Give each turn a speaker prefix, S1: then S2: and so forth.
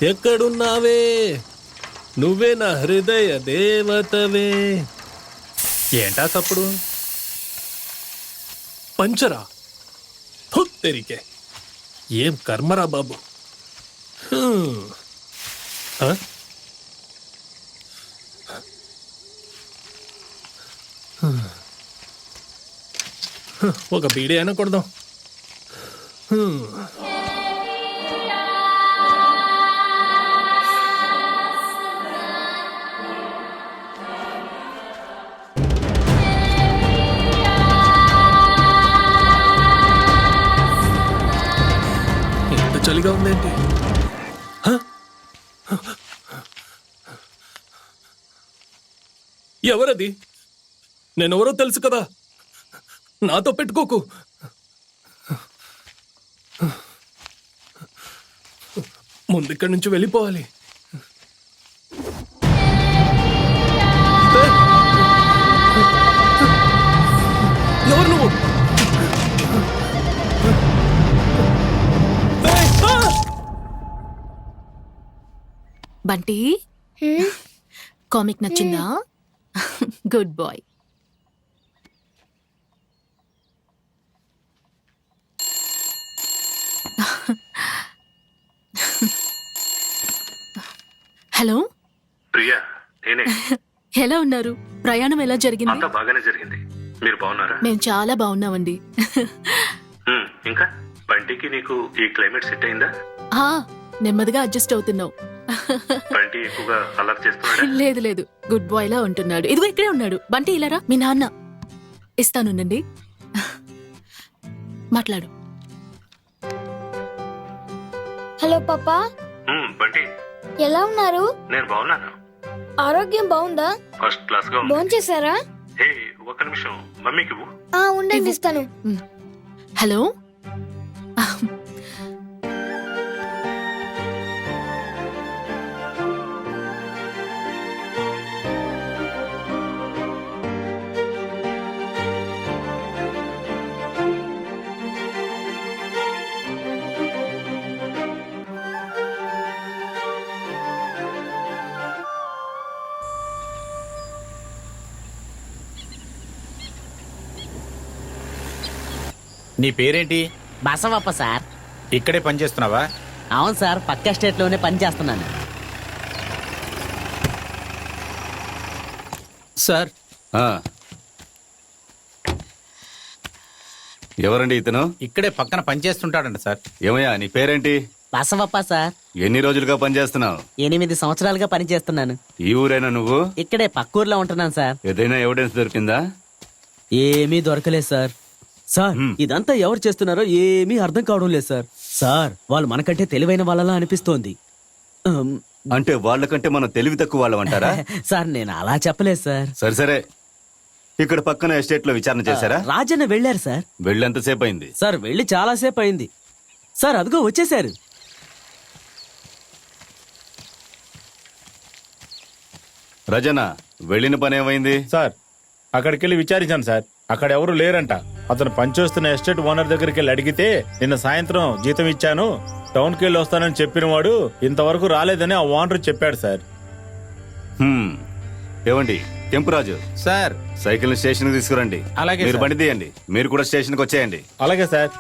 S1: ఎక్కడున్నావే? నువ్వే నా హృదయ దేవతవే. ఏంటా తప్పుడు? పంచరా తెరికే. ఏం కర్మరా బాబు. ఒక బీడీ అయినా కొడదాం. ఎంత చలిగా ఉందేంటి? ఎవరది? నేనెవరో తెలుసు కదా, నాతో పెట్టుకోకు. ముందిక్కడి నుంచి వెళ్ళిపోవాలి. ఎవరు నువ్వు?
S2: బంటి, కామిక్ నచ్చిందా? Good boy. హలో
S3: ప్రియా, నేనే.
S2: ఎలా ఉన్నారు? ప్రయాణం ఎలా జరిగింది?
S3: అంతా బాగానే జరిగింది. మీరు బాగున్నారా?
S2: మేము చాలా బాగున్నామండి.
S3: ఇంకా బంటికి నీకు ఈ క్లైమేట్ సెట్ అయిందా?
S2: నెమ్మదిగా అడ్జస్ట్ అవుతున్నావు.
S3: బంటి ఎక్కువగా అలర్ట్ చేస్తున్నాడా?
S2: లేదు లేదు, గుడ్ బాయ్ లా ఉంటున్నాడు. ఇదిగో ఇక్కడే ఉన్నాడు. బంటి ఇలారా. మీ నాన్న ఇస్తానుండండి. మాట్లాడు.
S4: హలో పాపా,
S3: బంటి
S4: ఎలా ఉన్నారు?
S3: నేను బాగున్నాను.
S4: ఆరోగ్యం బాగుందా?
S3: ఫస్ట్ క్లాస్ గా ఉంది.
S4: భోంచేశారా?
S3: హే, ఒక్క నిమిషం మమ్మీకి ఇవ్వు.
S4: ఉండండి, ఇస్తాను.
S2: హలో,
S5: నీ పేరేంటి?
S6: బసవప్ప సార్.
S5: ఇక్కడే పనిచేస్తున్నావా?
S6: అవును సార్, పక్క స్టేట్ లోనే పని చేస్తున్నాను.
S5: సార్,
S7: ఎవరండి ఇతను?
S5: ఇక్కడే పక్కన పనిచేస్తుంటాడంట సార్.
S7: ఏమయ్యా, నీ పేరేంటి?
S6: బసవప్ప సార్.
S7: ఎన్ని రోజులుగా పనిచేస్తున్నావు?
S6: 8 సంవత్సరాలుగా పని చేస్తున్నాను.
S7: ఈ ఊరేనా నువ్వు?
S6: ఇక్కడే పక్కూర్లో ఉంటున్నాను సార్.
S7: ఏదైనా ఎవిడెన్స్ దొరికిందా?
S6: ఏమీ దొరకలేదు సార్. సార్, ఇదంతా ఎవరు చేస్తున్నారో ఏమీ అర్థం కావడం లేదు సార్. సార్, వాళ్ళు మనకంటే తెలివైన వాళ్ళలా అనిపిస్తోంది.
S7: అంటే వాళ్ళకంటే మనం తెలివి తక్కువ వాళ్ళమంటారా?
S6: సార్, నేను అలా చెప్పలేదు సార్.
S7: సరే సరే, ఇక్కడ పక్కన ఎస్టేట్ లో విచారణ చేశారా?
S6: రాజన్న వెళ్ళారు సార్.
S7: వెళ్ళేంతసేపు అయింది?
S6: సార్, వెళ్ళి చాలాసేపు అయింది సార్. అదిగో వచ్చేసారు.
S7: రజనా, వెళ్ళిన పని ఏమైంది?
S8: సార్, అక్కడికి వెళ్ళి విచారించాను సార్. అక్కడ ఎవరు లేరంట. అతను పనిచేస్తున్న ఎస్టేట్ ఓనర్ దగ్గరికి వెళ్ళి అడిగితే నిన్న సాయంత్రం జీతం ఇచ్చాను, టౌన్ కి వెళ్ళి వస్తానని చెప్పిన వాడు ఇంతవరకు రాలేదని ఆ ఓనర్ చెప్పాడు సార్.
S7: ఏవండి కెంపురాజు
S5: సార్,
S7: సైకిల్ స్టేషన్ కి తీసుకురండి.
S5: అలాగే
S7: మీరు
S5: సార్.
S7: బండి తీయండి. మీరు కూడా స్టేషన్ కి వచ్చేయండి.
S8: అలాగే సార్.